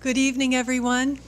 Good evening, everyone.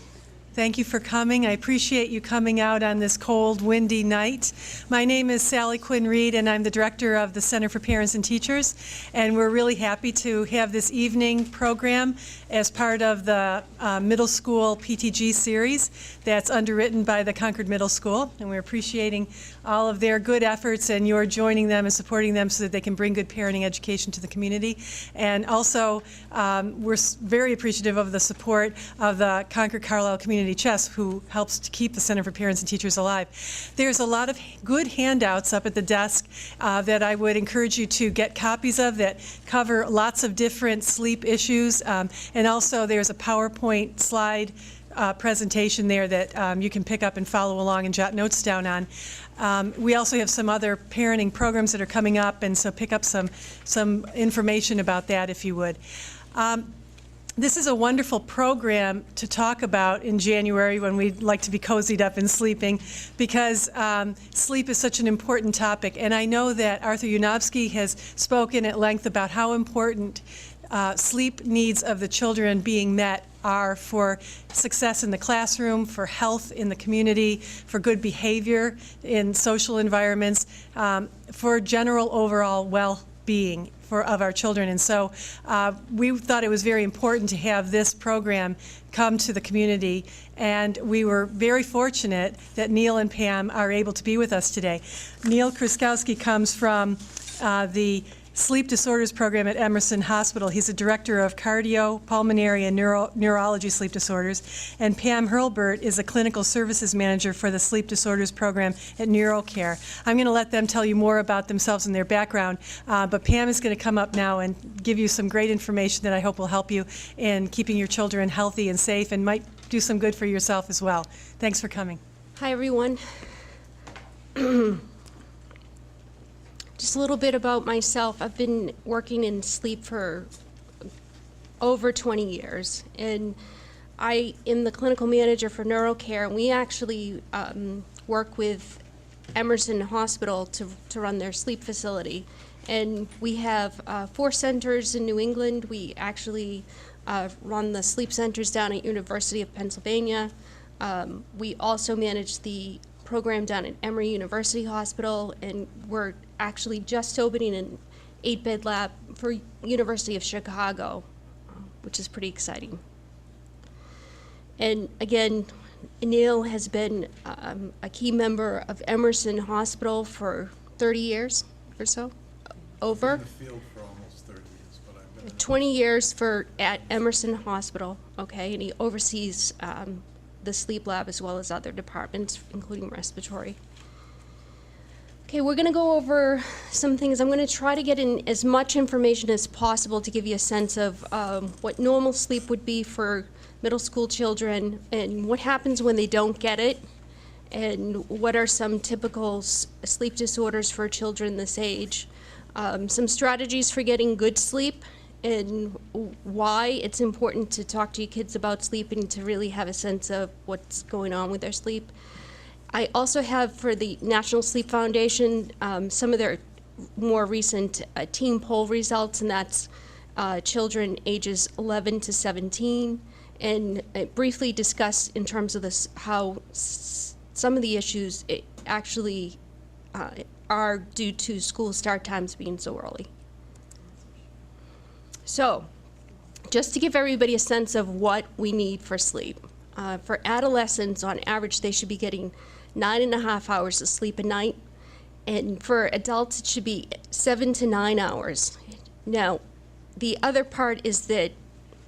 Thank you for coming. I appreciate you coming out on this cold, windy night. My name is Sally Quinn Reed, and I'm the director of the Center for Parents and Teachers. And we're really happy to have this evening program as part of the middle school PTG series that's underwritten by the Concord Middle School. And we're appreciating all of their good efforts and your joining them and supporting them so that they can bring good parenting education to the community. And also, we're very appreciative of the support of the Concord Carlisle Community Chess, who helps to keep the Center for Parents and Teachers alive. There's a lot of good handouts up at the desk that I would encourage you to get copies of that cover lots of different sleep issues. And also there's a PowerPoint slide presentation there that you can pick up and follow along and jot notes down on. We also have some other parenting programs that are coming up, and so pick up some information about that if you would. This is a wonderful program to talk about in January when we like to be cozied up and sleeping, because sleep is such an important topic. And I know that Arthur Yanofsky has spoken at length about how important sleep needs of the children being met are for success in the classroom, for health in the community, for good behavior in social environments, for general overall well-being of our children. And so we thought it was very important to have this program come to the community, and we were very fortunate that Neil and Pam are able to be with us today. Neil Kruskowski comes from the Sleep Disorders Program at Emerson Hospital. He's a director of cardio, pulmonary, and neurology sleep disorders. And Pam Hurlburt is a clinical services manager for the Sleep Disorders Program at NeuroCare. I'm going to let them tell you more about themselves and their background, but Pam is going to come up now and give you some great information that I hope will help you in keeping your children healthy and safe, and might do some good for yourself as well. Thanks for coming. Hi, everyone. Just a little bit about myself. I've been working in sleep for over 20 years, and I am the clinical manager for NeuroCare, and we actually work with Emerson Hospital to run their sleep facility. And we have 4 centers in New England. We actually run the sleep centers down at University of Pennsylvania. We also manage the program down at Emory University Hospital, and we're actually just opening an 8-bed lab for University of Chicago, which is pretty exciting. And again, Neil has been a key member of Emerson Hospital for 30 years or so, over. I've been in the field for almost 30 years, but I've been 20 years at Emerson Hospital, okay, and he oversees the sleep lab as well as other departments, including respiratory. Okay, we're going to go over some things. I'm going to try to get in as much information as possible to give you a sense of what normal sleep would be for middle school children, and what happens when they don't get it, and what are some typical sleep disorders for children this age. Some strategies for getting good sleep, and why it's important to talk to your kids about sleep and to really have a sense of what's going on with their sleep. I also have, for the National Sleep Foundation, some of their more recent teen poll results, and that's children ages 11 to 17, and briefly discuss in terms of this how some of the issues actually are due to school start times being so early. So, just to give everybody a sense of what we need for sleep. For adolescents, on average, they should be getting 9.5 hours of sleep a night, and for adults, it should be 7 to 9 hours. Now, the other part is that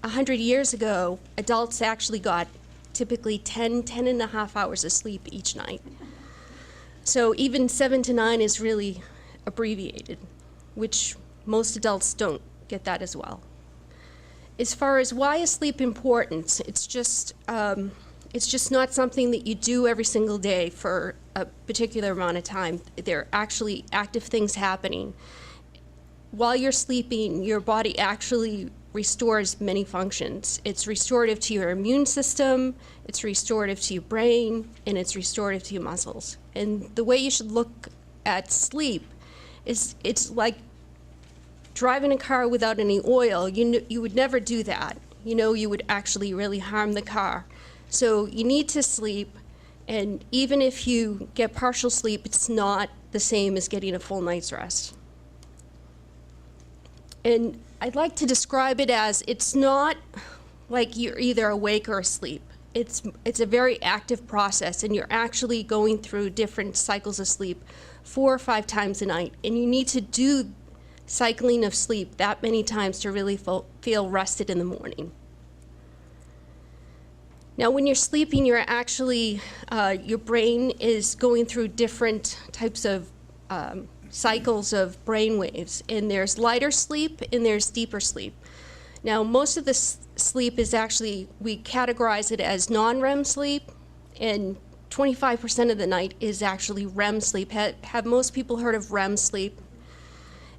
100 years ago, adults actually got typically 10.5 hours of sleep each night. So even 7 to 9 is really abbreviated, which most adults don't get that as well. As far as why is sleep important, it's just not something that you do every single day for a particular amount of time. There are actually active things happening. While you're sleeping, your body actually restores many functions. It's restorative to your immune system, it's restorative to your brain, and it's restorative to your muscles. And the way you should look at sleep is it's like driving a car without any oil. You would never do that. you know you would actually really harm the car. So you need to sleep, and even if you get partial sleep, it's not the same as getting a full night's rest. And I'd like to describe it as, it's not like you're either awake or asleep. It's a very active process, and you're actually going through different cycles of sleep 4 or 5 times a night, and you need to do cycling of sleep that many times to really feel rested in the morning. Now, when you're sleeping, you're actually, your brain is going through different types of cycles of brain waves, and there's lighter sleep and there's deeper sleep. Now, most of the sleep is actually, we categorize it as non-REM sleep, and 25% of the night is actually REM sleep. Have most people heard of REM sleep?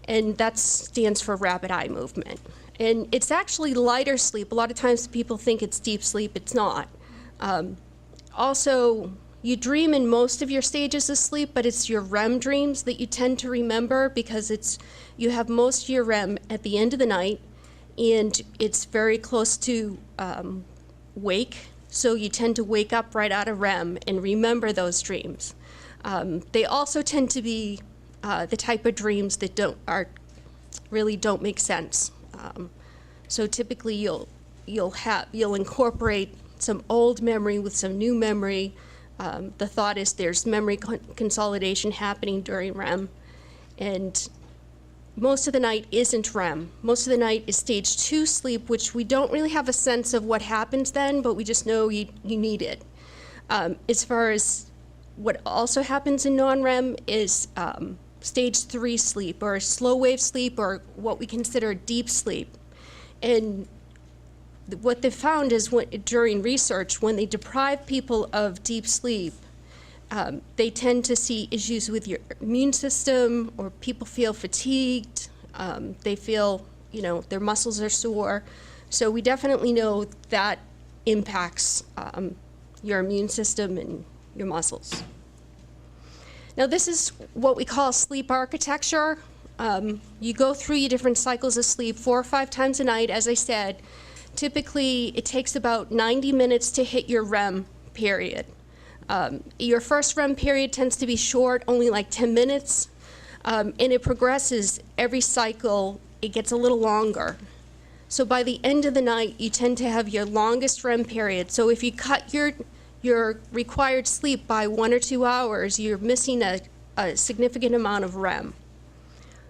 And that stands for rapid eye movement. And it's actually lighter sleep. A lot of times people think it's deep sleep. It's not. Also, you dream in most of your stages of sleep, but it's your REM dreams that you tend to remember, because you have most of your REM at the end of the night, and it's very close to wake, so you tend to wake up right out of REM and remember those dreams. They also tend to be the type of dreams that really don't make sense. So typically you'll incorporate some old memory with some new memory. The thought is there's memory consolidation happening during REM, and most of the night isn't REM. Most of the night is stage 2 sleep, which we don't really have a sense of what happens then, but we just know you need it. As far as what also happens in non-REM is stage 3 sleep, or slow wave sleep, or what we consider deep sleep. And what they found is during research, when they deprive people of deep sleep, they tend to see issues with your immune system, or people feel fatigued. They feel, their muscles are sore. So we definitely know that impacts your immune system and your muscles. Now, this is what we call sleep architecture. You go through your different cycles of sleep 4 or 5 times a night, as I said. Typically, it takes about 90 minutes to hit your REM period. Your first REM period tends to be short, only like 10 minutes, and it progresses every cycle. It gets a little longer. So by the end of the night, you tend to have your longest REM period. So if you cut your required sleep by 1 or 2 hours, you're missing a significant amount of REM.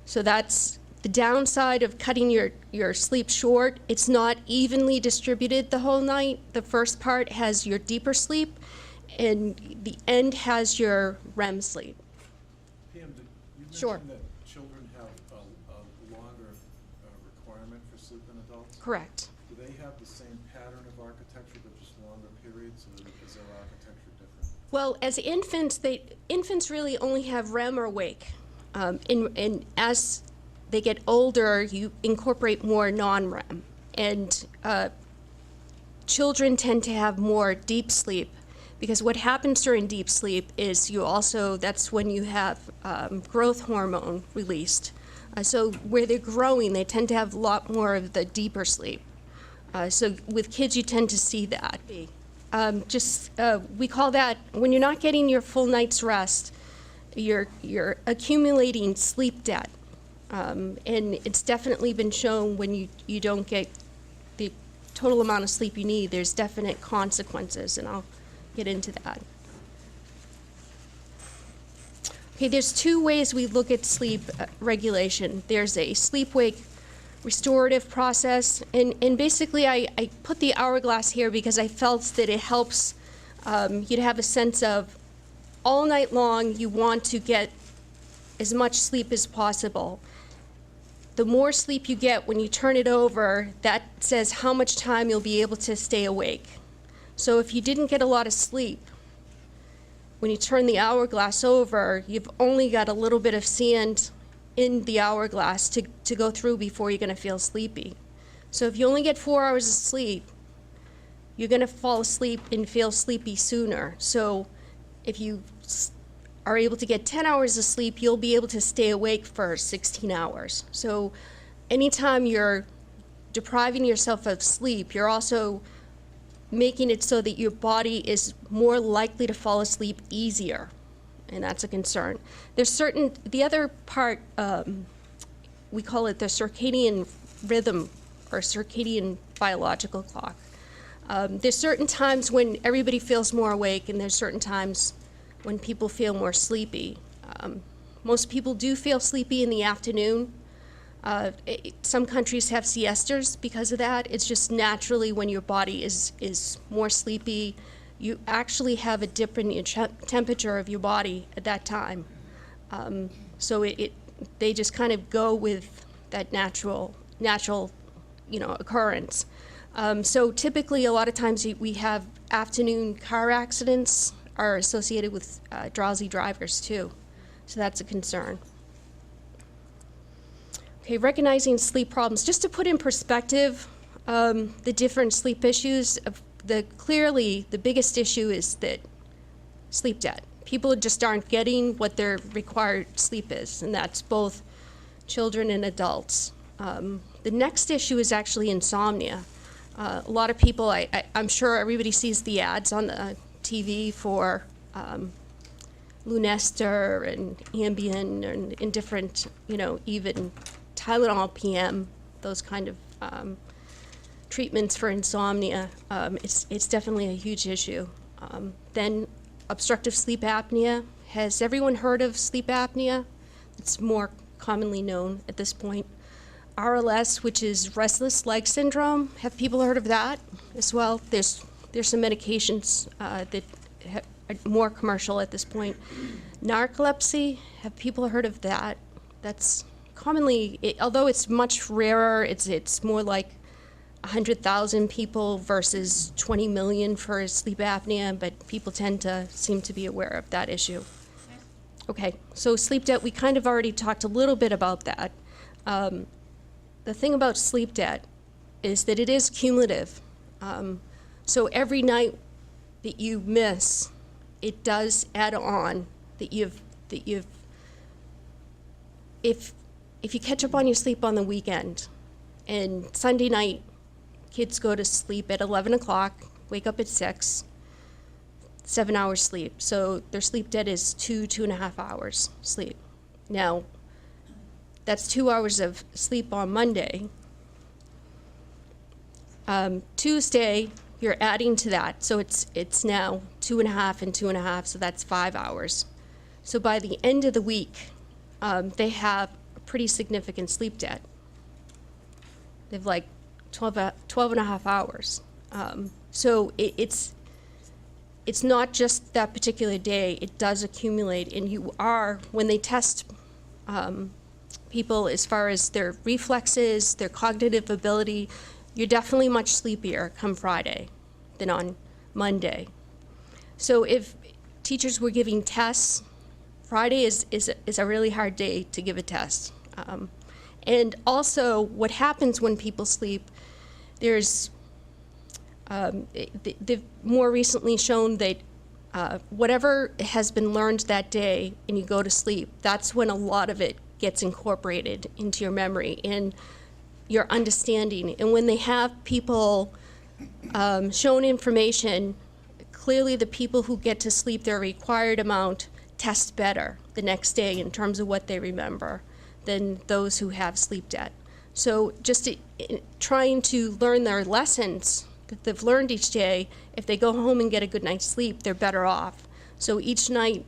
So that's the downside of cutting your sleep short. It's not evenly distributed the whole night. The first part has your deeper sleep, and the end has your REM sleep. Pam, you Sure. mentioned that children have a longer requirement for sleep than adults? Correct. Do they have the same pattern of architecture, but just longer periods, or is their architecture different? Well, as infants really only have REM or wake. And as they get older, you incorporate more non-REM. And children tend to have more deep sleep, because what happens during deep sleep is that's when you have growth hormone released. So where they're growing, they tend to have a lot more of the deeper sleep. So with kids, you tend to see that. We call that, when you're not getting your full night's rest, you're accumulating sleep debt. And it's definitely been shown when you don't get the total amount of sleep you need, there's definite consequences, and I'll get into that. Okay, there's 2 ways we look at sleep regulation. There's a sleep-wake restorative process, and basically I put the hourglass here because I felt that it helps you to have a sense of all night long you want to get as much sleep as possible. The more sleep you get when you turn it over, that says how much time you'll be able to stay awake. So if you didn't get a lot of sleep, when you turn the hourglass over, you've only got a little bit of sand in the hourglass to go through before you're going to feel sleepy. So if you only get 4 hours of sleep, you're going to fall asleep and feel sleepy sooner. So if you are able to get 10 hours of sleep, you'll be able to stay awake for 16 hours. So anytime you're depriving yourself of sleep, you're also making it so that your body is more likely to fall asleep easier, and that's a concern. The other part, we call it the circadian rhythm or circadian biological clock. There's certain times when everybody feels more awake, and there's certain times when people feel more sleepy. Most people do feel sleepy in the afternoon. Some countries have siestas because of that. It's just naturally when your body is more sleepy, you actually have a dip in your temperature of your body at that time. So they just kind of go with that natural occurrence. So typically, a lot of times we have afternoon car accidents are associated with drowsy drivers too. So that's a concern. Okay, recognizing sleep problems. Just to put in perspective the different sleep issues, clearly the biggest issue is that sleep debt. People just aren't getting what their required sleep is, and that's both children and adults. The next issue is actually insomnia. A lot of people, I'm sure everybody sees the ads on the TV for Lunesta and Ambien and different, even Tylenol PM, those kind of treatments for insomnia. It's definitely a huge issue. Then obstructive sleep apnea. Has everyone heard of sleep apnea? It's more commonly known at this point. RLS, which is restless leg syndrome. Have people heard of that as well? There's some medications that are more commercial at this point. Narcolepsy, have people heard of that? That's commonly, although it's much rarer, it's more like 100,000 people versus 20 million for sleep apnea, but people tend to seem to be aware of that issue. Okay, so sleep debt, we kind of already talked a little bit about that. The thing about sleep debt is that it is cumulative. So every night that you miss, it does add on if you catch up on your sleep on the weekend, and Sunday night, kids go to sleep at 11 o'clock, wake up at 6, 7 hours sleep. So their sleep debt is 2.5 hours sleep. Now, that's 2 hours of sleep on Monday. Tuesday, you're adding to that, so it's now 2.5 and 2.5, so that's 5 hours. So by the end of the week, they have a pretty significant sleep debt. They have like 12.5 hours. So it's not just that particular day, it does accumulate, and you are, when they test people as far as their reflexes, their cognitive ability, you're definitely much sleepier come Friday than on Monday. So if teachers were giving tests, Friday is a really hard day to give a test. And also what happens when people sleep, they've more recently shown that whatever has been learned that day and you go to sleep, that's when a lot of it gets incorporated into your memory and your understanding. And when they have people shown information, clearly the people who get to sleep their required amount test better the next day in terms of what they remember than those who have sleep debt. So just trying to learn their lessons that they've learned each day, if they go home and get a good night's sleep, they're better off. So each night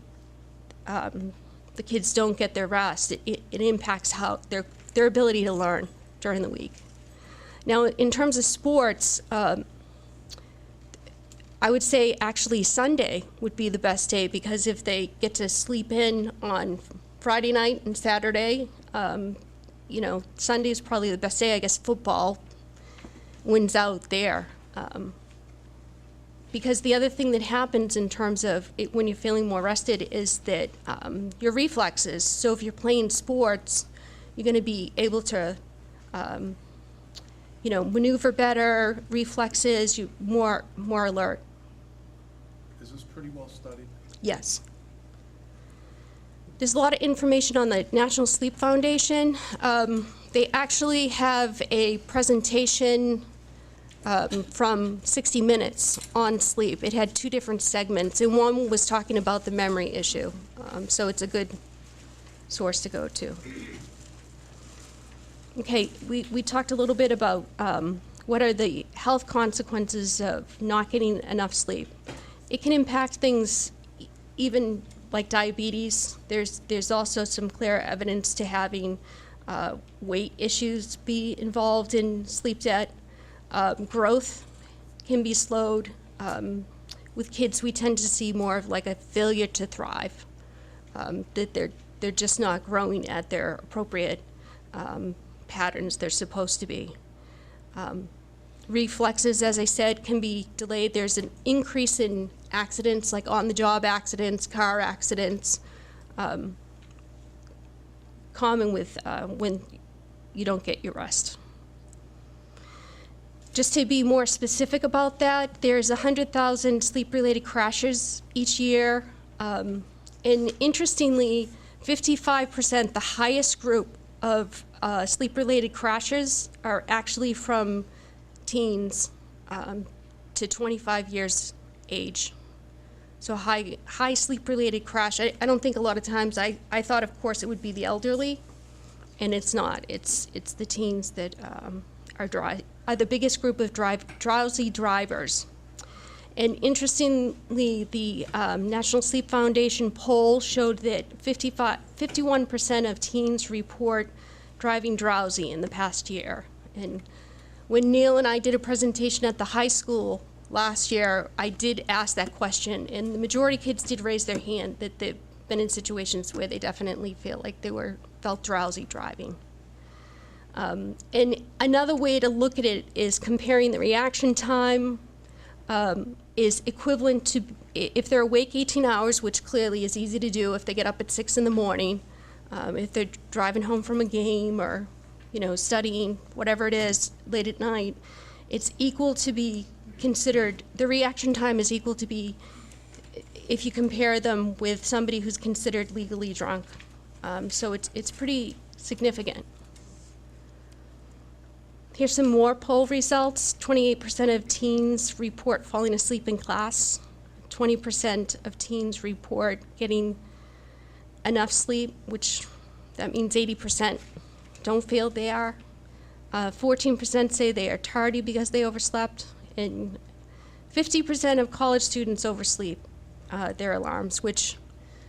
the kids don't get their rest, it impacts how their ability to learn during the week. Now, in terms of sports, I would say actually Sunday would be the best day, because if they get to sleep in on Friday night and Saturday, Sunday is probably the best day. I guess football wins out there. Because the other thing that happens in terms of it, when you're feeling more rested, is that your reflexes. So if you're playing sports, you're going to be able to, maneuver better, reflexes, you more alert. Is this pretty well studied? Yes. There's a lot of information on the National Sleep Foundation. They actually have a presentation from 60 Minutes on sleep. It had 2 different segments, and one was talking about the memory issue. So it's a good source to go to. Okay, we talked a little bit about what are the health consequences of not getting enough sleep. It can impact things even like diabetes. There's also some clear evidence to having weight issues be involved in sleep debt. Growth can be slowed. With kids, we tend to see more of like a failure to thrive, that they're just not growing at their appropriate patterns they're supposed to be. Reflexes, as I said, can be delayed. There's an increase in accidents, like on-the-job accidents, car accidents, common with when you don't get your rest. Just to be more specific about that, there's 100,000 sleep-related crashes each year. And interestingly, 55%, the highest group of sleep-related crashes, are actually from teens to 25 years age. So high sleep-related crash. I don't think a lot of times, I thought, of course, it would be the elderly, and it's not. It's the teens that are the biggest group of drowsy drivers. And interestingly, the National Sleep Foundation poll showed that 51% of teens report driving drowsy in the past year. And when Neil and I did a presentation at the high school last year, I did ask that question, and the majority of kids did raise their hand that they've been in situations where they definitely feel like they felt drowsy driving. And another way to look at it is comparing the reaction time is equivalent to, if they're awake 18 hours, which clearly is easy to do if they get up at 6 in the morning, if they're driving home from a game or, studying, whatever it is, late at night, it's equal to be considered, the reaction time is equal to be, if you compare them with somebody who's considered legally drunk. So it's pretty significant. Here's some more poll results. 28% of teens report falling asleep in class. 20% of teens report getting enough sleep, which that means 80% don't feel they are. 14% say they are tardy because they overslept. And 50% of college students oversleep their alarms,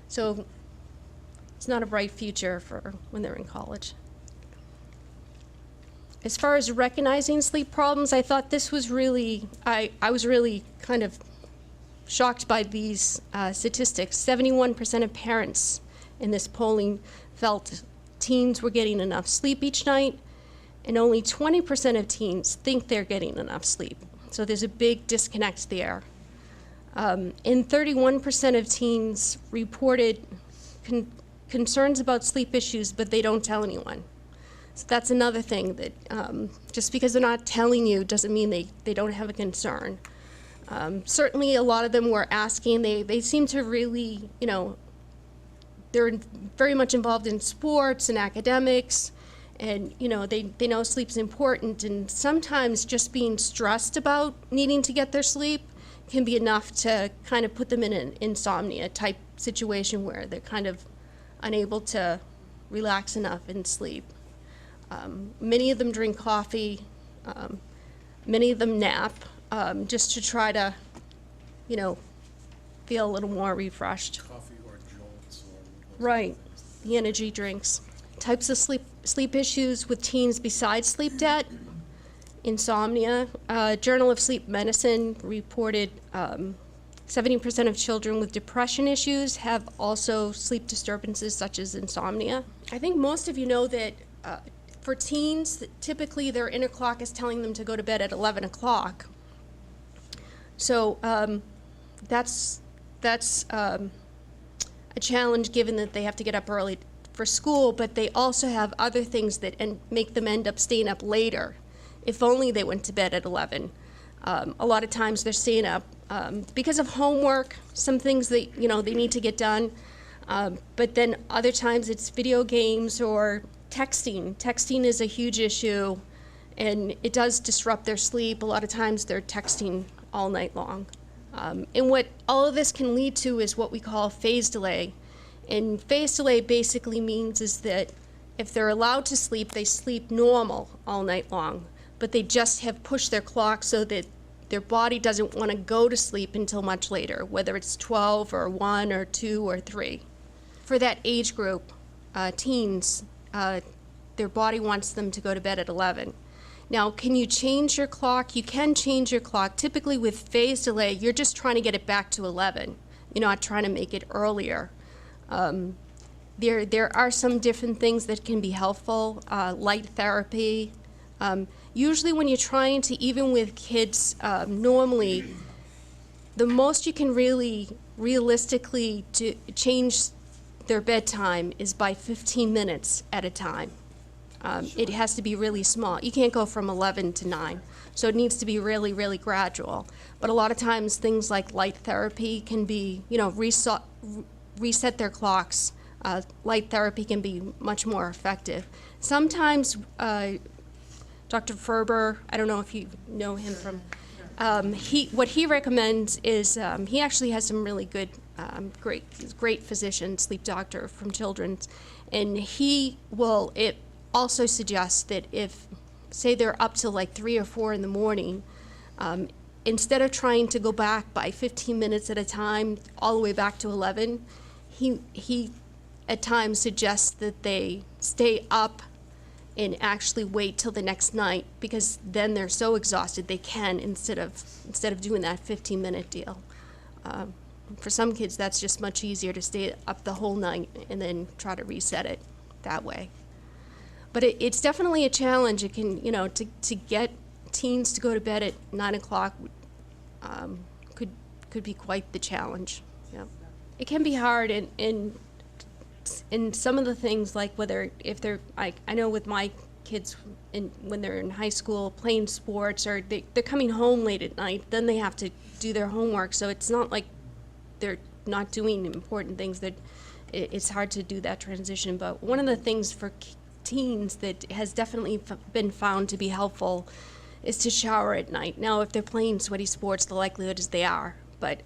so it's not a bright future for when they're in college. As far as recognizing sleep problems, I thought this was really, I was really kind of shocked by these statistics. 71% of parents in this polling felt teens were getting enough sleep each night, and only 20% of teens think they're getting enough sleep. So there's a big disconnect there. And 31% of teens reported concerns about sleep issues, but they don't tell anyone. So that's another thing that just because they're not telling you doesn't mean they don't have a concern. Certainly a lot of them were asking, they seem to really, they're very much involved in sports and academics, and they know sleep's important, and sometimes just being stressed about needing to get their sleep can be enough to kind of put them in an insomnia type situation where they're kind of unable to relax enough and sleep. Many of them drink coffee, many of them nap, just to try to, feel a little more refreshed. Coffee or jolts or... Right, the energy drinks. Types of sleep issues with teens besides sleep debt: insomnia. Journal of Sleep Medicine reported 70% of children with depression issues have also sleep disturbances such as insomnia. I think most of you know that for teens, typically their inner clock is telling them to go to bed at 11 o'clock. So that's a challenge given that they have to get up early for school, but they also have other things that make them end up staying up later. If only they went to bed at 11. A lot of times they're staying up because of homework, some things that they need to get done. But then other times it's video games or texting. Texting is a huge issue, and it does disrupt their sleep. A lot of times they're texting all night long. And what all of this can lead to is what we call phase delay. And phase delay basically means is that if they're allowed to sleep, they sleep normal all night long, but they just have pushed their clock so that their body doesn't want to go to sleep until much later, whether it's 12 or 1 or 2 or 3. For that age group, teens, their body wants them to go to bed at 11. Now, can you change your clock? You can change your clock. Typically with phase delay, you're just trying to get it back to 11. You're not trying to make it earlier. There are some different things that can be helpful, light therapy. Usually when you're trying to, even with kids, normally, the most you can really realistically change their bedtime is by 15 minutes at a time. It has to be really small. You can't go from 11 to 9. So it needs to be really, really gradual. But a lot of times things like light therapy can be, reset their clocks. Light therapy can be much more effective. Sometimes Dr. Ferber, I don't know if you know him from, what he recommends is, he actually has some really good, great physician, sleep doctor from Children's, and it also suggests that if, say they're up till like 3 or 4 in the morning, instead of trying to go back by 15 minutes at a time, all the way back to 11, he at times suggests that they stay up and actually wait till the next night, because then they're so exhausted they can, instead of doing that 15-minute deal. For some kids, that's just much easier to stay up the whole night and then try to reset it that way. But it's definitely a challenge. It can, to get teens to go to bed at 9 o'clock could be quite the challenge. Yeah. It can be hard, and some of the things, like if they're, I know with my kids, when they're in high school playing sports, or they're coming home late at night, then they have to do their homework. So it's not like they're not doing important things. That it's hard to do that transition. But one of the things for teens that has definitely been found to be helpful is to shower at night. Now, if they're playing sweaty sports, the likelihood is they are. But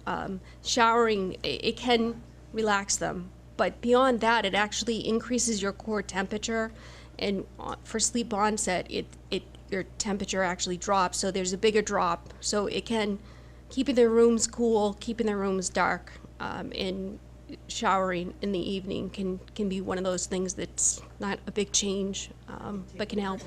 showering, it can relax them. But beyond that, it actually increases your core temperature, and for sleep onset, your temperature actually drops. So there's a bigger drop. So it can keeping their rooms cool, keeping their rooms dark, and showering in the evening can be one of those things that's not a big change, but can help.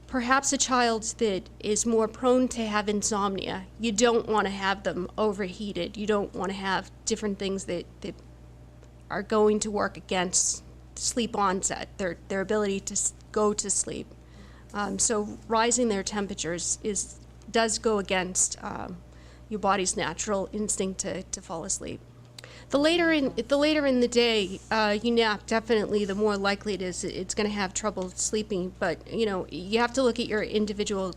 Perhaps a child that is more prone to have insomnia, you don't want to have them overheated. You don't want to have different things that are going to work against sleep onset, their ability to go to sleep. So rising their temperatures does go against your body's natural instinct to fall asleep. The later in the day you nap, definitely the more likely it is it's going to have trouble sleeping. But you have to look at your individual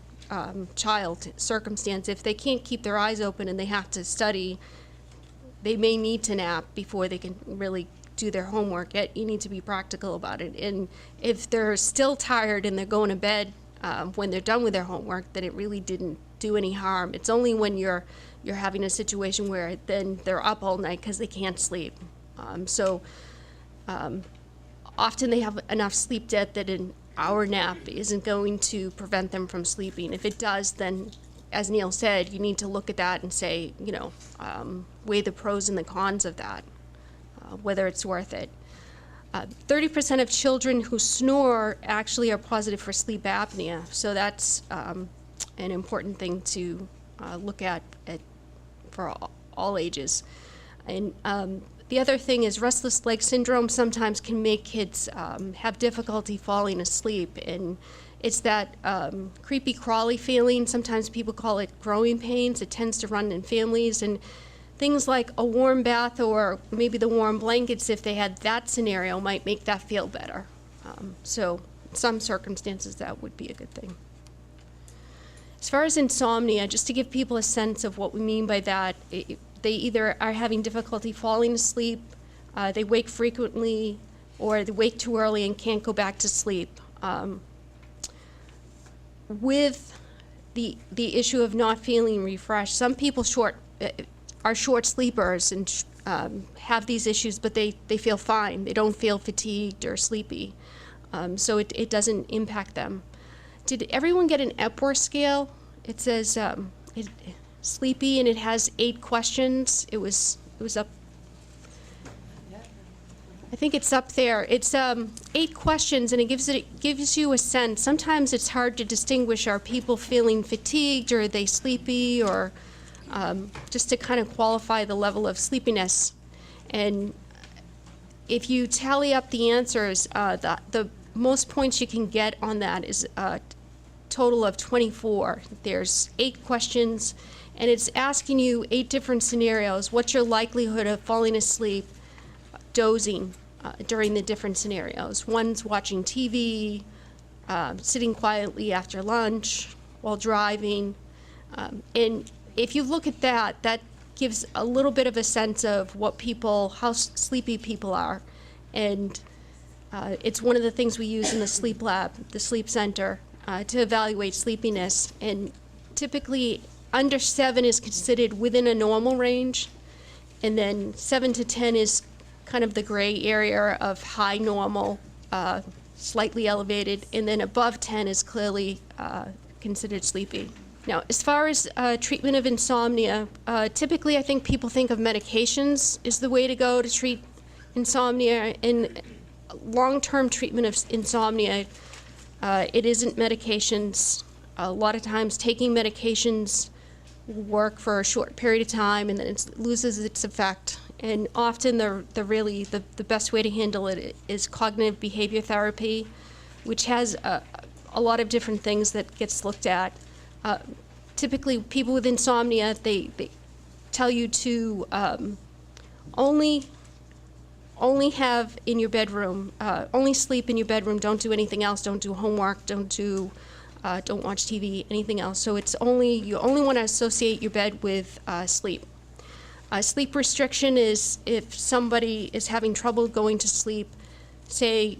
child circumstance. If they can't keep their eyes open and they have to study, they may need to nap before they can really do their homework. Yet you need to be practical about it. And if they're still tired and they're going to bed when they're done with their homework, then it really didn't do any harm. It's only when you're having a situation where then they're up all night because they can't sleep. Often they have enough sleep debt that an hour nap isn't going to prevent them from sleeping. If it does, then, as Neil said, you need to look at that and say, weigh the pros and the cons of that, whether it's worth it. 30% of children who snore actually are positive for sleep apnea, so that's an important thing to look at for all ages. And the other thing is restless leg syndrome sometimes can make kids have difficulty falling asleep, and it's that creepy crawly feeling. Sometimes people call it growing pains. It tends to run in families, and things like a warm bath or maybe the warm blankets, if they had that scenario, might make that feel better. So in some circumstances that would be a good thing. As far as insomnia, just to give people a sense of what we mean by that, they either are having difficulty falling asleep, They wake frequently, or they wake too early and can't go back to sleep. With the issue of not feeling refreshed, some people are short sleepers and have these issues, but they feel fine. They don't feel fatigued or sleepy, so it doesn't impact them. Did everyone get an Epworth scale? It says sleepy, and it has 8 questions. It was up. I think it's up there. It's 8 questions, and it gives you a sense. Sometimes it's hard to distinguish, are people feeling fatigued, or are they sleepy, or just to kind of qualify the level of sleepiness. And if you tally up the answers, the most points you can get on that is a total of 24. There's 8 questions, and it's asking you 8 different scenarios. What's your likelihood of falling asleep, dozing during the different scenarios? One's watching TV, sitting quietly after lunch, while driving. And if you look at that, that gives a little bit of a sense of how sleepy people are. And it's one of the things we use in the sleep lab, the sleep center, to evaluate sleepiness. And typically, under 7 is considered within a normal range, and then 7 to 10 is kind of the gray area of high normal, slightly elevated, and then above 10 is clearly considered sleepy. Now, as far as treatment of insomnia, typically I think people think of medications is the way to go to treat insomnia. And long-term treatment of insomnia, it isn't medications. A lot of times taking medications work for a short period of time, and then it loses its effect. And often the best way to handle it is cognitive behavior therapy, which has a lot of different things that gets looked at. Typically, people with insomnia, they tell you to only have in your bedroom, only sleep in your bedroom. Don't do anything else. Don't do homework. Don't watch TV. Anything else. So you only want to associate your bed with sleep. Sleep restriction is if somebody is having trouble going to sleep, say,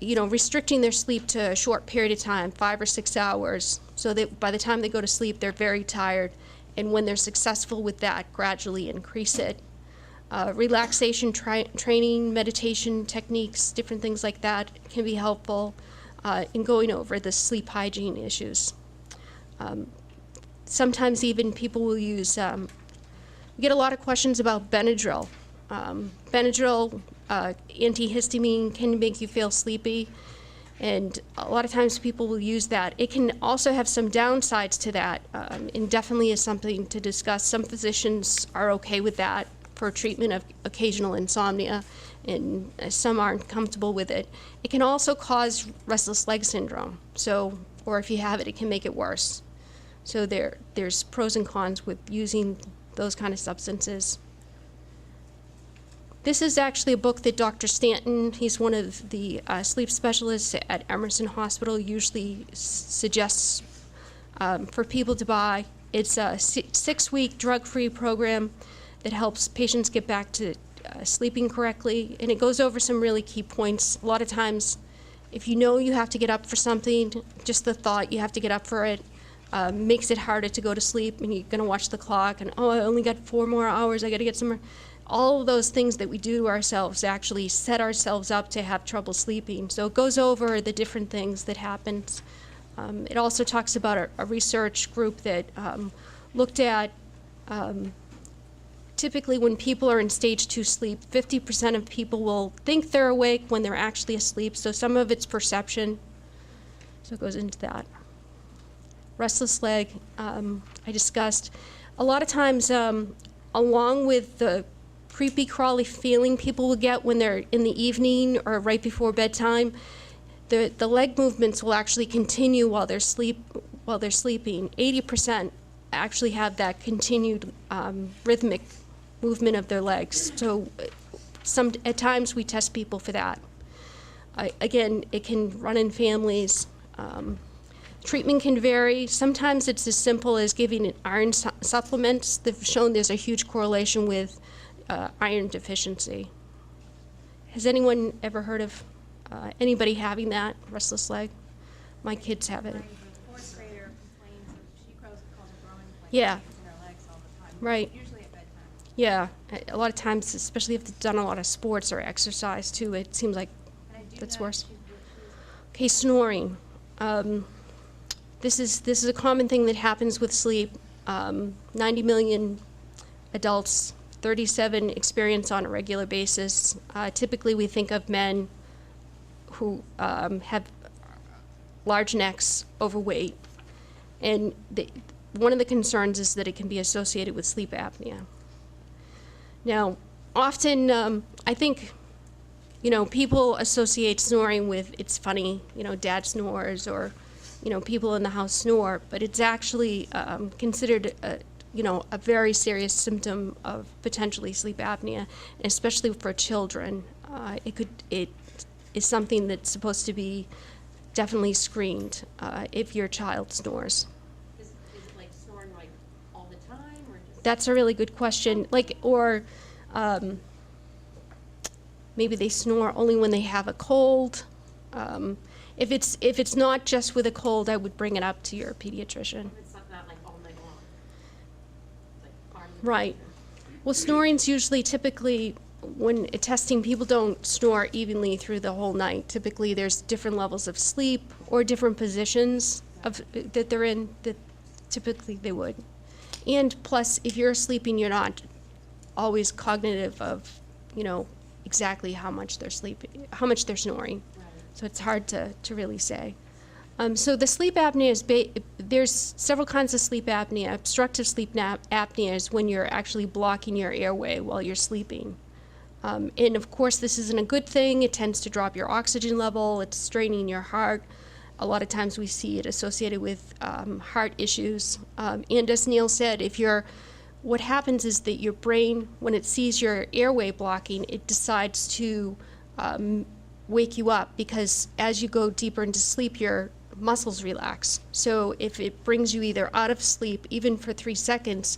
restricting their sleep to a short period of time, 5 or 6 hours, so that by the time they go to sleep, they're very tired. And when they're successful with that, gradually increase it. Relaxation training, meditation techniques, different things like that can be helpful in going over the sleep hygiene issues. Sometimes even people will use, we get a lot of questions about Benadryl. Benadryl, antihistamine, can make you feel sleepy, and a lot of times people will use that. It can also have some downsides to that, and definitely is something to discuss. Some physicians are okay with that for treatment of occasional insomnia, and some aren't comfortable with it. It can also cause restless leg syndrome, or if you have it, it can make it worse. So there's pros and cons with using those kind of substances. This is actually a book that Dr. Stanton, he's one of the sleep specialists at Emerson Hospital, usually suggests for people to buy. It's a 6-week drug-free program that helps patients get back to sleeping correctly, and it goes over some really key points. A lot of times, if you know you have to get up for something, just the thought you have to get up for it makes it harder to go to sleep, and you're going to watch the clock, and I only got 4 more hours, I got to get some more. All of those things that we do to ourselves actually set ourselves up to have trouble sleeping. So it goes over the different things that happen. It also talks about a research group that looked at typically when people are in stage 2 sleep, 50% of people will think they're awake when they're actually asleep. So some of it's perception. So it goes into that. Restless leg, I discussed. A lot of times, along with the creepy crawly feeling people will get when they're in the evening or right before bedtime, the leg movements will actually continue while they're sleeping. 80% actually have that continued rhythmic movement of their legs. So at times we test people for that. Again, it can run in families. Treatment can vary. Sometimes it's as simple as giving iron supplements. They've shown there's a huge correlation with iron deficiency. Has anyone ever heard of anybody having that, restless leg? My kids have it. The fourth grader complains of, she calls it growing pains Yeah. in her legs all the time. Right. Usually at bedtime. Yeah, a lot of times, especially if they've done a lot of sports or exercise too, it seems like And I do that's know worse. she's Okay, snoring. This is a common thing that happens with sleep. 90 million adults, 37 experience on a regular basis. Typically, we think of men who have large necks, overweight, and one of the concerns is that it can be associated with sleep apnea. Now, often I think, people associate snoring with it's funny, dad snores or, people in the house snore, but it's actually considered a very serious symptom of potentially sleep apnea, and especially for children. It is something that's supposed to be definitely screened if your child snores. Is it like snoring like all the time, or just? That's a really good question. Maybe they snore only when they have a cold. If it's not just with a cold, I would bring it up to your pediatrician. It's not like all night long. It's like part of the Right. Well, snoring's usually typically, when testing, people don't snore evenly through the whole night. Typically, there's different levels of sleep or different positions that they're in that typically they would. And plus, if you're sleeping, you're not always cognitive of, exactly how much they're sleeping, how much they're snoring. Right. So it's hard to really say. So the sleep apnea is, there's several kinds of sleep apnea. Obstructive sleep apnea is when you're actually blocking your airway while you're sleeping. And of course, this isn't a good thing. It tends to drop your oxygen level. It's straining your heart. A lot of times we see it associated with heart issues. And as Neil said, what happens is that your brain, when it sees your airway blocking, it decides to wake you up, because as you go deeper into sleep, your muscles relax. So if it brings you either out of sleep, even for 3 seconds,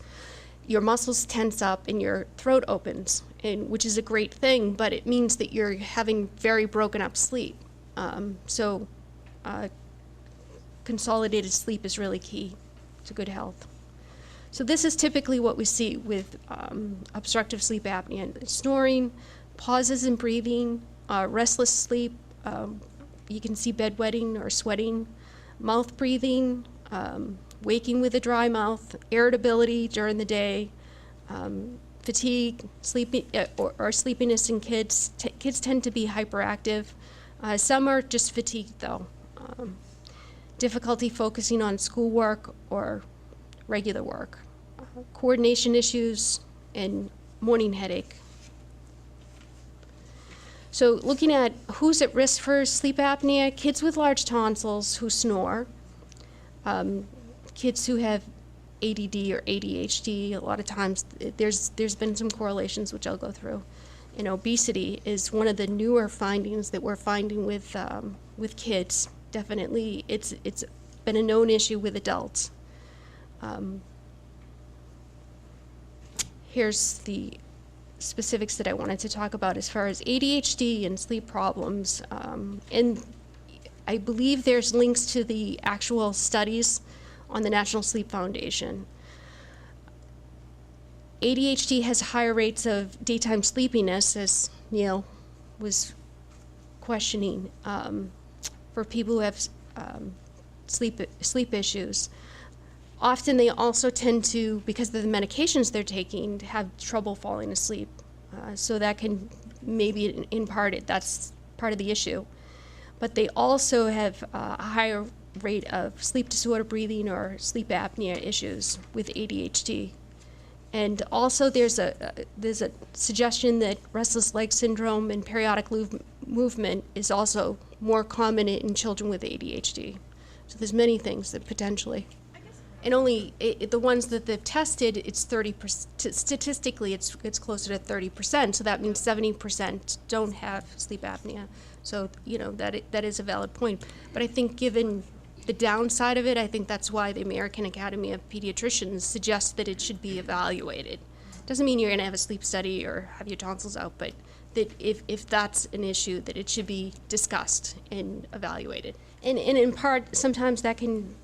your muscles tense up and your throat opens, which is a great thing, but it means that you're having very broken up sleep. Consolidated sleep is really key to good health. So this is typically what we see with obstructive sleep apnea: snoring, pauses in breathing, restless sleep. You can see bedwetting or sweating, mouth breathing, waking with a dry mouth, irritability during the day, fatigue, or sleepiness in kids. Kids tend to be hyperactive. Some are just fatigued, though. Difficulty focusing on schoolwork or regular work. Coordination issues and morning headache. So looking at who's at risk for sleep apnea: kids with large tonsils who snore, kids who have ADD or ADHD. A lot of times there's been some correlations, which I'll go through. And obesity is one of the newer findings that we're finding with kids. Definitely, it's been a known issue with adults. Here's the specifics that I wanted to talk about as far as ADHD and sleep problems. And I believe there's links to the actual studies on the National Sleep Foundation. ADHD has higher rates of daytime sleepiness, as Neil was questioning, for people who have sleep issues. Often they also tend to, because of the medications they're taking, to have trouble falling asleep. So that can maybe, in part, that's part of the issue. But they also have a higher rate of sleep disorder breathing or sleep apnea issues with ADHD. And also there's a suggestion that restless leg syndrome and periodic movement is also more common in children with ADHD. So there's many things that potentially. And only the ones that they've tested, it's 30%. Statistically, it's closer to 30%. So that means 70% don't have sleep apnea. So that is a valid point. But I think given the downside of it, I think that's why the American Academy of Pediatricians suggests that it should be evaluated. Doesn't mean you're going to have a sleep study or have your tonsils out, but that if that's an issue, that it should be discussed and evaluated. And in part, sometimes that can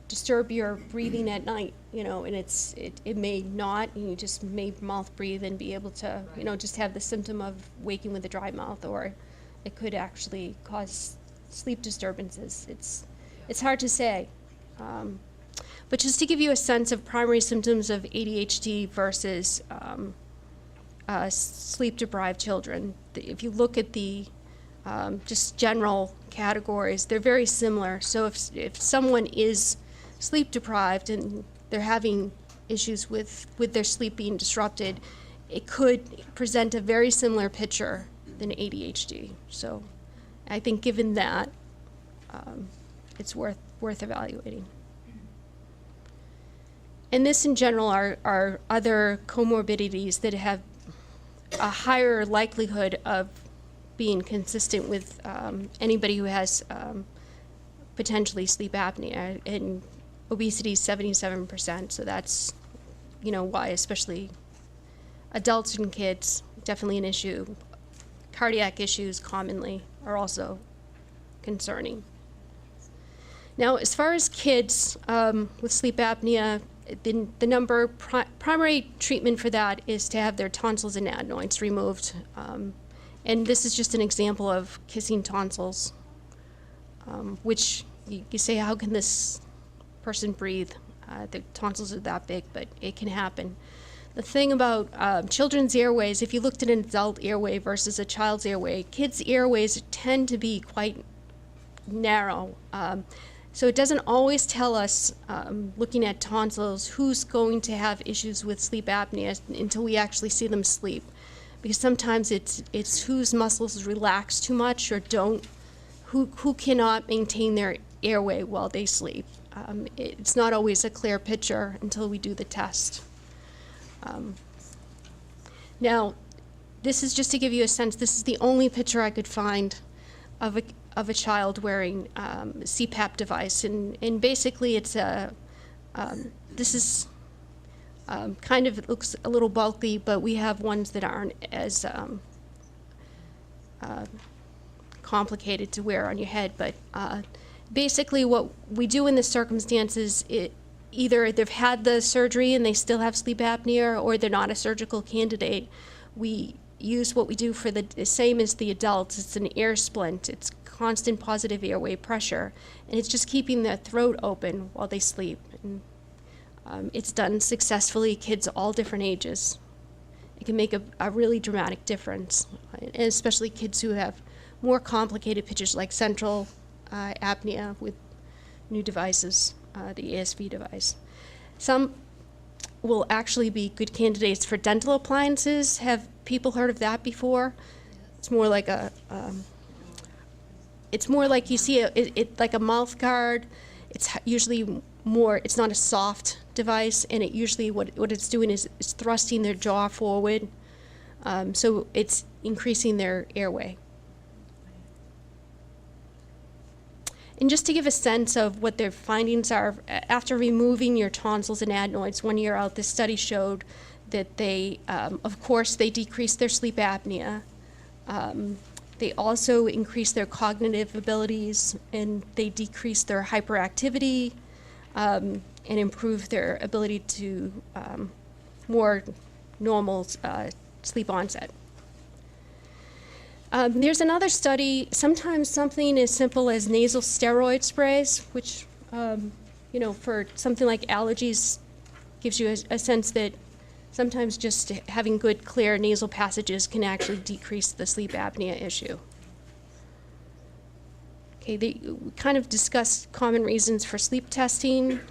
disturb your breathing at night, you know, and it may not, and you just may mouth breathe and be able to, you know, just have the symptom of waking with a dry mouth, or it could actually cause sleep disturbances. It's hard to say. But just to give you a sense of primary symptoms of ADHD versus sleep-deprived children, if you look at the just general categories, they're very similar. So if someone is sleep-deprived and they're having issues with their sleep being disrupted, it could present a very similar picture than ADHD. So I think given that, it's worth evaluating. And this in general are other comorbidities that have a higher likelihood of being consistent with anybody who has potentially sleep apnea. And obesity is 77%, so that's, you know, why especially adults and kids, definitely an issue. Cardiac issues commonly are also concerning. Now, as far as kids with sleep apnea, the primary treatment for that is to have their tonsils and adenoids removed. And this is just an example of kissing tonsils, which you say, how can this person breathe? The tonsils are that big, but it can happen. The thing about children's airways, if you looked at an adult airway versus a child's airway, kids' airways tend to be quite narrow. So it doesn't always tell us, looking at tonsils, who's going to have issues with sleep apnea until we actually see them sleep. Because sometimes it's whose muscles relax too much or don't, who cannot maintain their airway while they sleep. It's not always a clear picture until we do the test. Now, this is just to give you a sense, this is the only picture I could find of a child wearing a CPAP device, and basically it's this is kind of, it looks a little bulky, but we have ones that aren't as complicated to wear on your head. But basically what we do in this circumstance is either they've had the surgery and they still have sleep apnea, or they're not a surgical candidate. We use what we do for the same as the adults. It's an air splint. It's constant positive airway pressure, and it's just keeping their throat open while they sleep. And it's done successfully, kids all different ages. It can make a really dramatic difference, and especially kids who have more complicated pictures like central apnea with new devices, the ASV device. Some will actually be good candidates for dental appliances. Have people heard of that before? It's more like it's more like you see it like a mouth guard. It's usually more, it's not a soft device, and it usually what it's doing is it's thrusting their jaw forward, so it's increasing their airway. And just to give a sense of what their findings are, after removing your tonsils and adenoids 1 year out, this study showed that they, of course, they decreased their sleep apnea. They also increased their cognitive abilities, and they decreased their hyperactivity, and improved their ability to more normal sleep onset. There's another study, sometimes something as simple as nasal steroid sprays, which, you know, for something like allergies, gives you a sense that sometimes just having good, clear nasal passages can actually decrease the sleep apnea issue. Okay, we kind of discussed common reasons for sleep testing.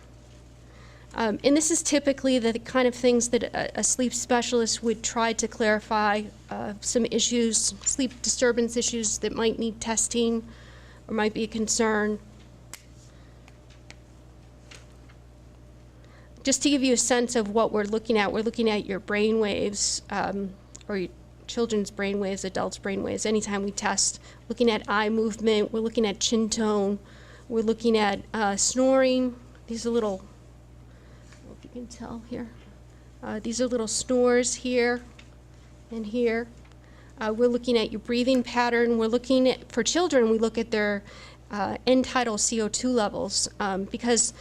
And this is typically the kind of things that a sleep specialist would try to clarify, some issues, sleep disturbance issues that might need testing or might be a concern. Just to give you a sense of what we're looking at your brain waves, or your children's brain waves, adults' brain waves, anytime we test. Looking at eye movement, we're looking at chin tone, we're looking at snoring. These are little, I don't know if you can tell here. These are little snores here and here. We're looking at your breathing pattern. We're looking at, for children, we look at their end tidal CO2 levels because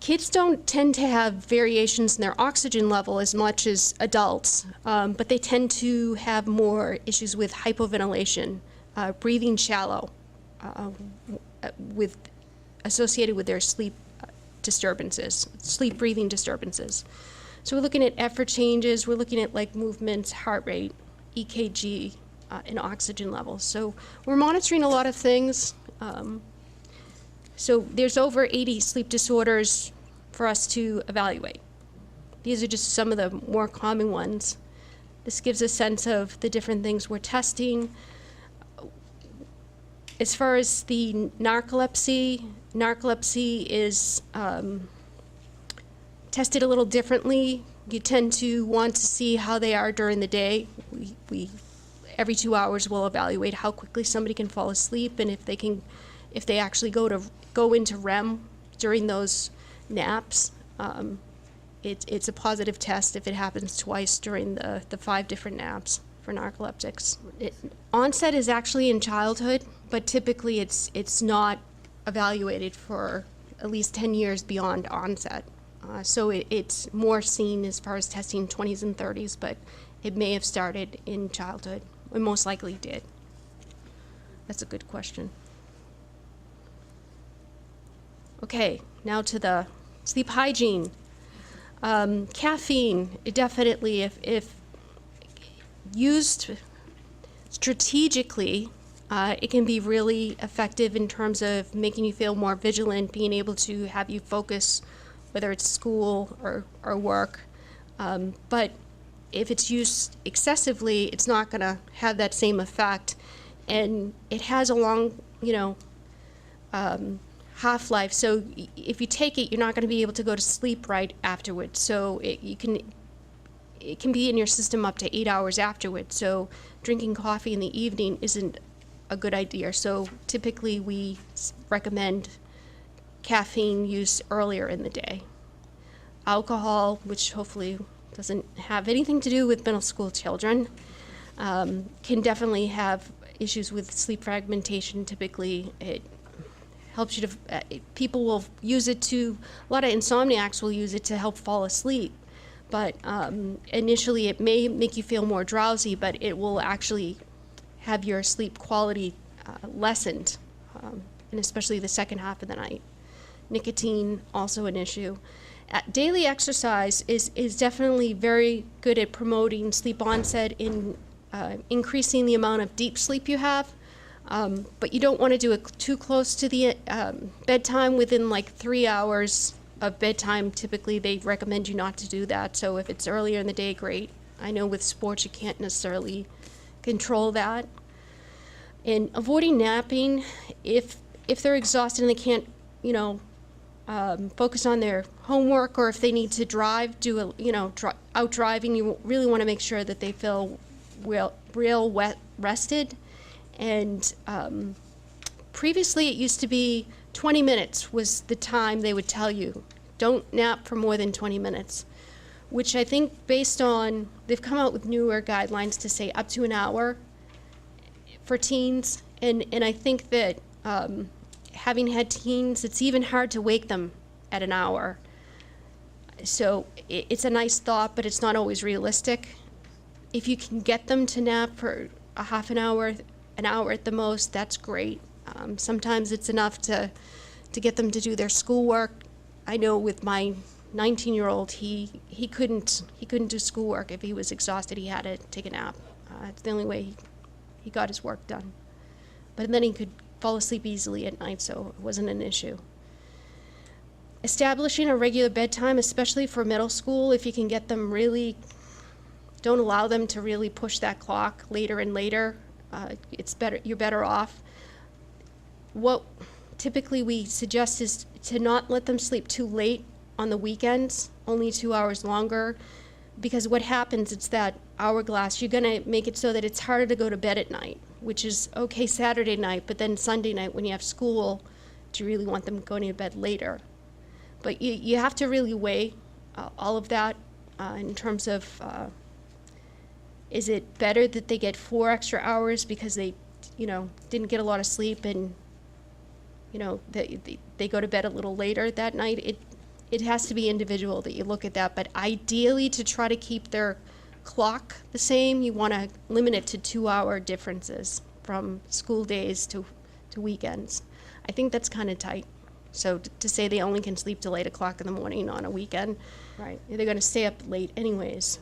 kids don't tend to have variations in their oxygen level as much as adults, but they tend to have more issues with hypoventilation, breathing shallow, associated with their sleep disturbances, sleep breathing disturbances. So we're looking at effort changes, we're looking at like movements, heart rate, EKG, and oxygen levels. So we're monitoring a lot of things. So there's over 80 sleep disorders for us to evaluate. These are just some of the more common ones. This gives a sense of the different things we're testing. As far as the narcolepsy is tested a little differently. You tend to want to see how they are during the day. We every 2 hours we'll evaluate how quickly somebody can fall asleep and if they actually go into REM during those naps. It's a positive test if it happens twice during the 5 different naps for narcoleptics. Onset is actually in childhood, but typically it's not evaluated for at least 10 years beyond onset. So it's more seen as far as testing 20s and 30s, but it may have started in childhood. It most likely did. That's a good question. Okay, now to the sleep hygiene. Caffeine, definitely, if used strategically, it can be really effective in terms of making you feel more vigilant, being able to have you focus, whether it's school or work. But if it's used excessively, it's not going to have that same effect. And it has a long, half-life. So if you take it, you're not going to be able to go to sleep right afterwards. So it can be in your system up to 8 hours afterwards. So drinking coffee in the evening isn't a good idea. So typically we recommend caffeine use earlier in the day. Alcohol, which hopefully doesn't have anything to do with middle school children, can definitely have issues with sleep fragmentation. Typically it helps you to, people will use it to, a lot of insomniacs will use it to help fall asleep. But initially it may make you feel more drowsy, but it will actually have your sleep quality lessened, and especially the second half of the night. Nicotine, also an issue. Daily exercise is definitely very good at promoting sleep onset in increasing the amount of deep sleep you have. But you don't want to do it too close to the bedtime. Within like 3 hours of bedtime, typically they recommend you not to do that. So if it's earlier in the day, great. I know with sports you can't necessarily control that. And avoiding napping, if they're exhausted and they can't, focus on their homework, or if they need to drive, out driving, you really want to make sure that they feel real rested. And previously it used to be 20 minutes was the time they would tell you. Don't nap for more than 20 minutes, which I think based on, they've come out with newer guidelines to say up to an hour for teens. And I think that having had teens, it's even hard to wake them at an hour. So it's a nice thought, but it's not always realistic. If you can get them to nap for a half an hour at the most, that's great. Sometimes it's enough to get them to do their schoolwork. I know with my 19-year-old, he couldn't do schoolwork. If he was exhausted, he had to take a nap. It's the only way he got his work done. But then he could fall asleep easily at night, so it wasn't an issue. Establishing a regular bedtime, especially for middle school, if you can get them really, don't allow them to really push that clock later and later. It's better, you're better off. What typically we suggest is to not let them sleep too late on the weekends, only 2 hours longer, because what happens, it's that hourglass. You're gonna make it so that it's harder to go to bed at night, which is okay Saturday night, but then Sunday night when you have school, do you really want them going to bed later? But you have to really weigh all of that. in terms of, is it better that they get 4 extra hours because they, didn't get a lot of sleep and, they go to bed a little later that night? It has to be individual that you look at that, but ideally to try to keep their clock the same, you want to limit it to 2-hour differences from school days to weekends. I think that's kind of tight. So to say they only can sleep till 8 o'clock in the morning on a weekend, right? They're going to stay up late anyways.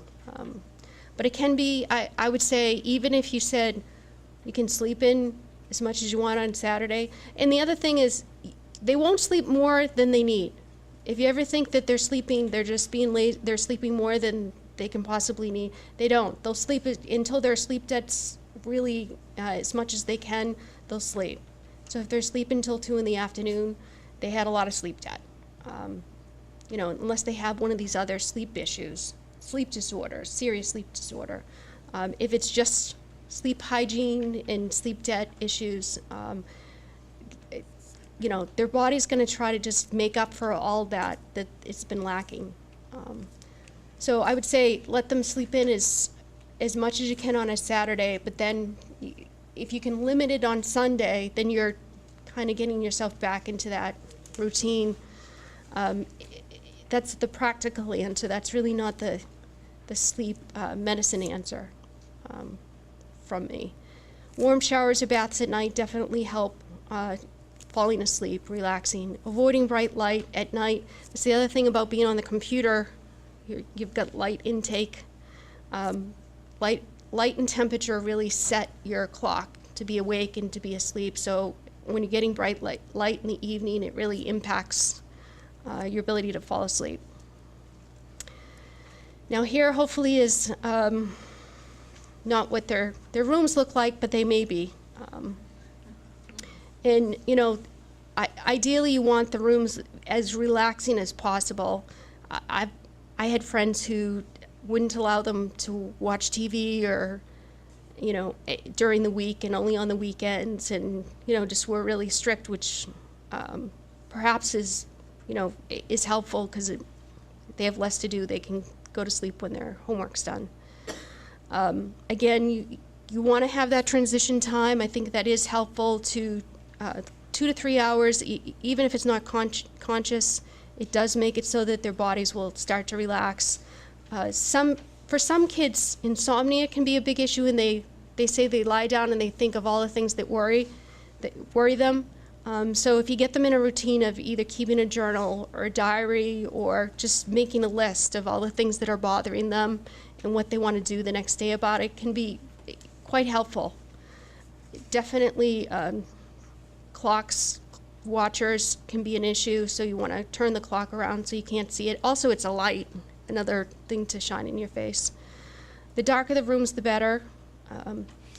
But it can be, I would say, even if you said you can sleep in as much as you want on Saturday. And the other thing is, they won't sleep more than they need. If you ever think that they're sleeping, they're just being lazy, they're sleeping more than they can possibly need, they don't. They'll sleep until their sleep debt's really as much as they can, they'll sleep. So if they're sleeping until 2 in the afternoon, they had a lot of sleep debt. Unless they have one of these other sleep issues, sleep disorders, serious sleep disorder. If it's just sleep hygiene and sleep debt issues, their body's going to try to just make up for all that it's been lacking. So I would say let them sleep in as much as you can on a Saturday, but then if you can limit it on Sunday, then you're kind of getting yourself back into that routine. That's the practical answer. That's really not the sleep medicine answer from me. Warm showers or baths at night definitely help falling asleep, relaxing. Avoiding bright light at night. That's the other thing about being on the computer. You've got light intake. Light and temperature really set your clock to be awake and to be asleep. So when you're getting bright light in the evening, it really impacts your ability to fall asleep. Now here hopefully is not what their rooms look like, but they may be. Ideally you want the rooms as relaxing as possible. I had friends who wouldn't allow them to watch TV or, during the week and only on the weekends, and, just were really strict, which perhaps is helpful because they have less to do. They can go to sleep when their homework's done. Again, you want to have that transition time. I think that is helpful to 2 to 3 hours, even if it's not conscious. It does make it so that their bodies will start to relax. For some kids, insomnia can be a big issue, and they say they lie down and they think of all the things that worry them. So if you get them in a routine of either keeping a journal or a diary or just making a list of all the things that are bothering them and what they want to do the next day about it, can be quite helpful. Definitely clocks, watchers can be an issue, so you want to turn the clock around so you can't see it. Also, it's a light, another thing to shine in your face. The darker the rooms, the better.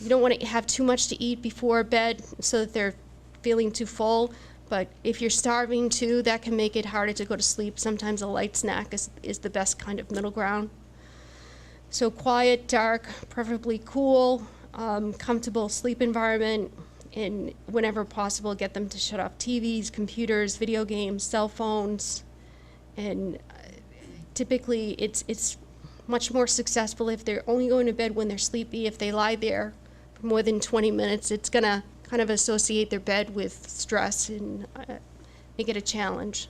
You don't want to have too much to eat before bed so that they're feeling too full, but if you're starving too, that can make it harder to go to sleep. Sometimes a light snack is the best kind of middle ground. So quiet, dark, preferably cool, comfortable sleep environment, and whenever possible, get them to shut off TVs, computers, video games, cell phones, and typically it's much more successful if they're only going to bed when they're sleepy. If they lie there for more than 20 minutes, it's gonna kind of associate their bed with stress and make it a challenge.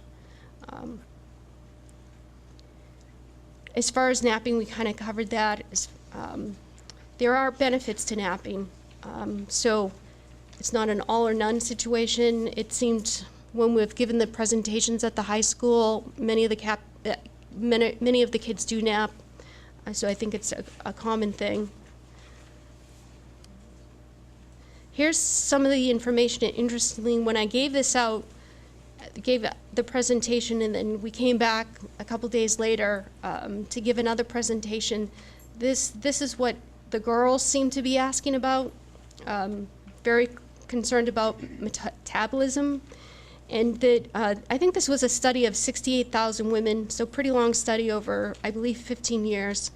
As far as napping, we kind of covered that. There are benefits to napping. So it's not an all or none situation. It seemed when we've given the presentations at the high school, many of the kids do nap. So I think it's a common thing. Here's some of the information. Interestingly, when I gave this out, gave the presentation, and then we came back a couple days later to give another presentation. This is what the girls seem to be asking about. Very concerned about metabolism, and that I think this was a study of 68,000 women, so pretty long study over, I believe, 15 years.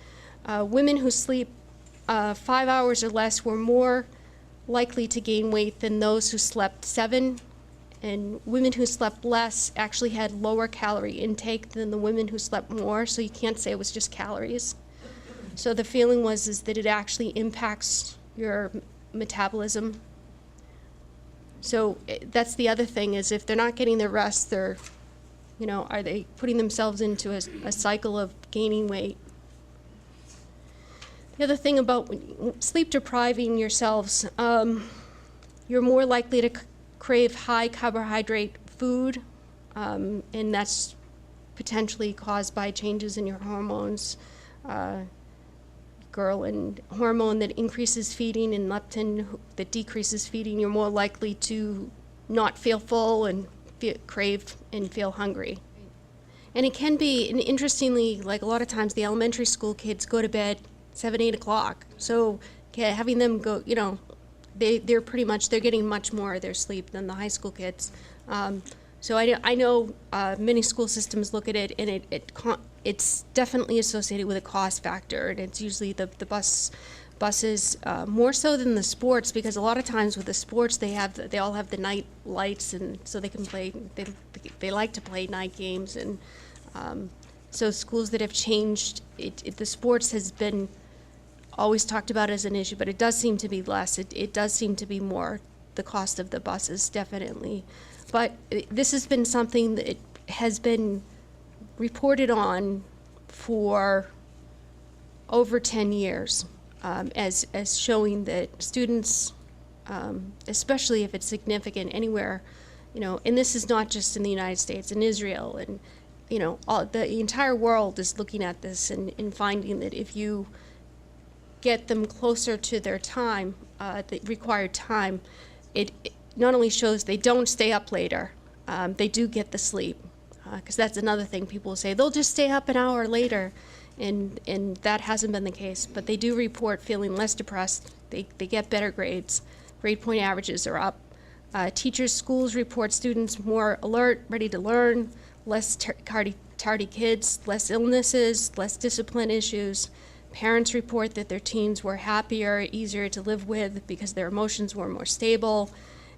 Women who sleep 5 hours or less were more likely to gain weight than those who slept 7 And women who slept less actually had lower calorie intake than the women who slept more, so you can't say it was just calories. So the feeling was is that it actually impacts your metabolism. So that's the other thing, is if they're not getting their rest, they're, are they putting themselves into a cycle of gaining weight? The other thing about sleep depriving yourselves, you're more likely to crave high carbohydrate food, and that's potentially caused by changes in your hormones. Ghrelin hormone that increases feeding and leptin that decreases feeding, you're more likely to not feel full and crave and feel hungry. And it can be, and interestingly, like a lot of times the elementary school kids go to bed 7, 8 o'clock. So having them go, they're pretty much, they're getting much more of their sleep than the high school kids. So I know many school systems look at it, and it's definitely associated with a cost factor, and it's usually the buses more so than the sports, because a lot of times with the sports they all have the night lights, and so they can play. They like to play night games, and so schools that have changed the sports has been always talked about as an issue, but it does seem to be less. It does seem to be more the cost of the buses, definitely. But this has been something that has been reported on for over 10 years as showing that students, especially if it's significant anywhere, and this is not just in the United States, in Israel, and the entire world is looking at this and finding that if you get them closer to their time, the required time, it not only shows they don't stay up later, they do get the sleep. Because that's another thing people say, they'll just stay up an hour later, and that hasn't been the case. But they do report feeling less depressed, they get better grades, grade point averages are up. Teachers, schools report students more alert, ready to learn, less tardy kids, less illnesses, less discipline issues. Parents report that their teens were happier, easier to live with because their emotions were more stable.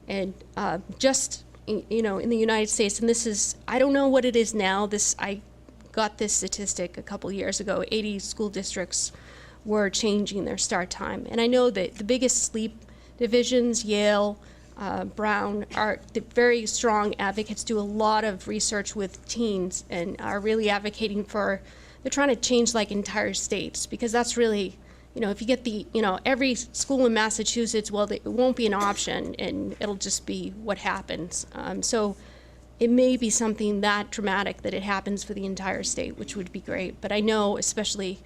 And just, in the United States, and this is, I don't know what it is now, I got this statistic a couple years ago, 80 school districts were changing their start time. And I know that the biggest sleep divisions, Yale, Brown, are the very strong advocates, do a lot of research with teens, and are really advocating for, they're trying to change like entire states, because that's really, if you get every school in Massachusetts, well, it won't be an option, and it'll just be what happens. So it may be something that dramatic that it happens for the entire state, which would be great. But I know, especially,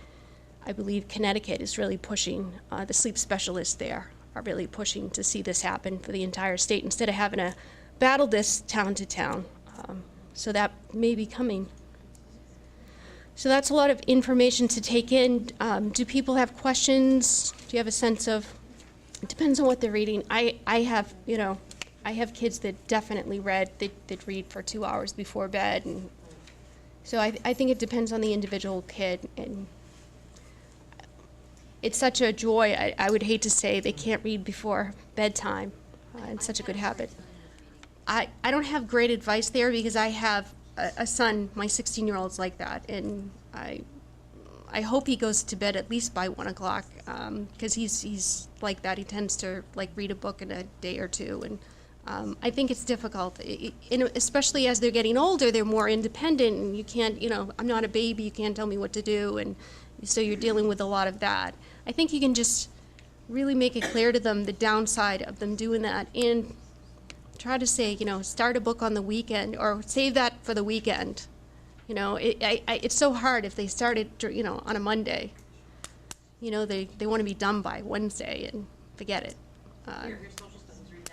I believe Connecticut is really pushing, the sleep specialists there are really pushing to see this happen for the entire state instead of having to battle this town to town. So that may be coming. So that's a lot of information to take in. Do people have questions? Do you have a sense of, it depends on what they're reading. I have kids that definitely read, that read for 2 hours before bed. And so I think it depends on the individual kid. And it's such a joy. I would hate to say they can't read before bedtime. It's such a good habit. I don't have great advice there, because I have a son, my 16-year-old's like that, and I hope he goes to bed at least by 1 o'clock, because he's like that. He tends to read a book in a day or two, and I think it's difficult, especially as they're getting older. They're more independent, and you can't, I'm not a baby, you can't tell me what to do, and so you're dealing with a lot of that. I think you can just really make it clear to them the downside of them doing that, and try to say, start a book on the weekend, or save that for the weekend. It's so hard if they start it, on a Monday. They want to be done by Wednesday and forget it. Your social studies read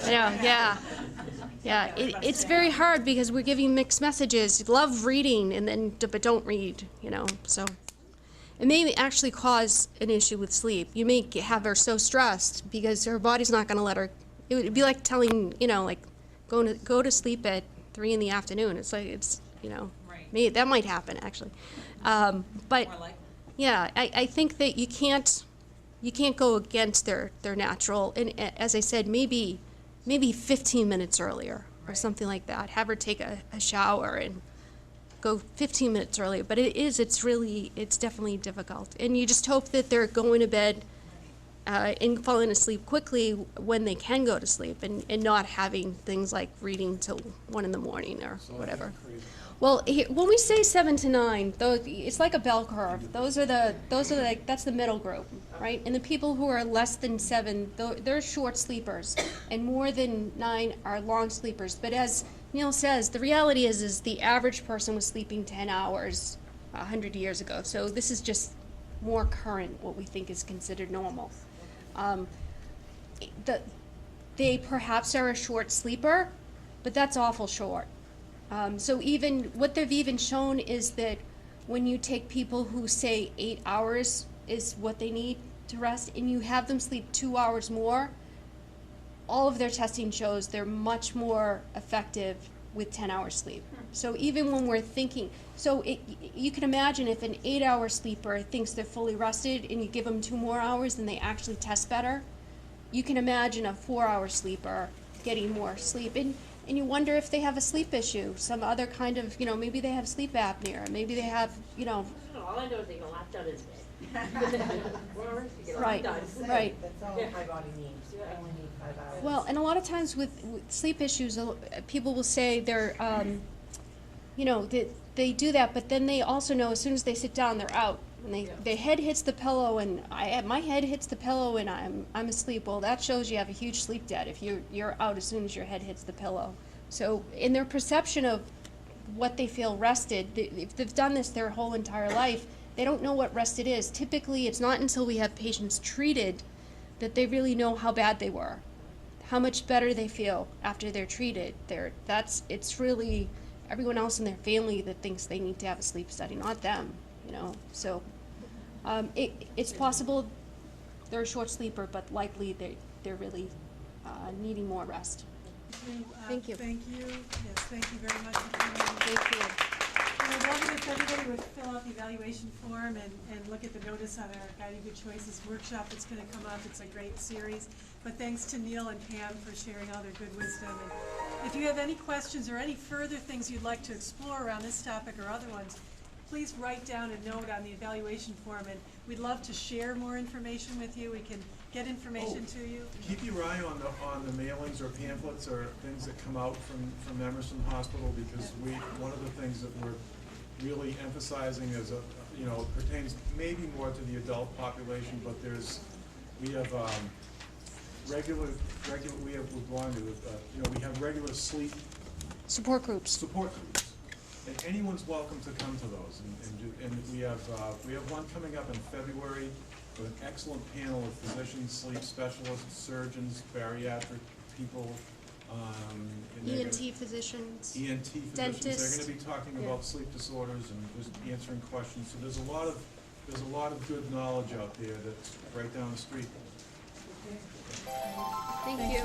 that. Yeah. It's very hard, because we're giving mixed messages. Love reading, but don't read. So it may actually cause an issue with sleep. You may have her so stressed because her body's not going to let her. It would be like telling, go to sleep at 3 in the afternoon. It's like, Right. that might happen actually. But More likely. yeah, I think that you can't go against their natural. And as I said, maybe maybe 15 minutes earlier or something like that. Have her take a shower and go 15 minutes earlier. But it's definitely difficult. And you just hope that they're going to bed and falling asleep quickly when they can go to sleep, and not having things like reading till 1 in the morning or whatever. Well, when we say 7 to 9, it's like a bell curve. That's the middle group, right? And the people who are less than 7, they're short sleepers, and more than 9 are long sleepers. But as Neil says, the reality is the average person was sleeping 10 hours 100 years ago. So this is just more current, what we think is considered normal. They perhaps are a short sleeper, but that's awful short. So even what they've even shown is that when you take people who say 8 hours is what they need to rest, and you have them sleep 2 hours more, all of their testing shows they're much more effective with 10 hours sleep. So even when we're thinking, you can imagine if an 8-hour sleeper thinks they're fully rested and you give them 2 more hours and they actually test better, you can imagine a 4-hour sleeper getting more sleep. And you wonder if they have a sleep issue, some other kind of, maybe they have sleep apnea, maybe they have, All I know is they get a lot done in bed. Right, right. That's all my body needs. I only need 5 hours. Well, and a lot of times with sleep issues, people will say they're, they do that, but then they also know as soon as they sit down, they're out. And their head hits the pillow, and my head hits the pillow, and I'm asleep. Well, that shows you have a huge sleep debt if you're out as soon as your head hits the pillow. So in their perception of what they feel rested, if they've done this their whole entire life, they don't know what rested is. Typically, it's not until we have patients treated that they really know how bad they were, how much better they feel after they're treated. It's really everyone else in their family that thinks they need to have a sleep study, not them. So it's possible they're a short sleeper, but likely they're really needing more rest. Thank you. Thank you. Yes, thank you very much for coming. Thank you. And I'd love it if everybody would fill out the evaluation form and look at the notice on our Guiding Good Choices workshop that's going to come up. It's a great series. But thanks to Neil and Pam for sharing all their good wisdom. And if you have any questions or any further things you'd like to explore around this topic or other ones, please write down a note on the evaluation form, and we'd love to share more information with you. We can get information to you. Keep your eye on the mailings or pamphlets or things that come out from Emerson Hospital, because one of the things that we're really emphasizing is pertains maybe more to the adult population, but we have regular sleep Support groups. And anyone's welcome to come to those, and we have one coming up in February with an excellent panel of physicians, sleep specialists, surgeons, bariatric people, and ENT physicians. ENT physicians. Dentists. They're going to be talking about sleep disorders and just answering questions. So there's a lot of good knowledge out there that's right down the street. Thank you.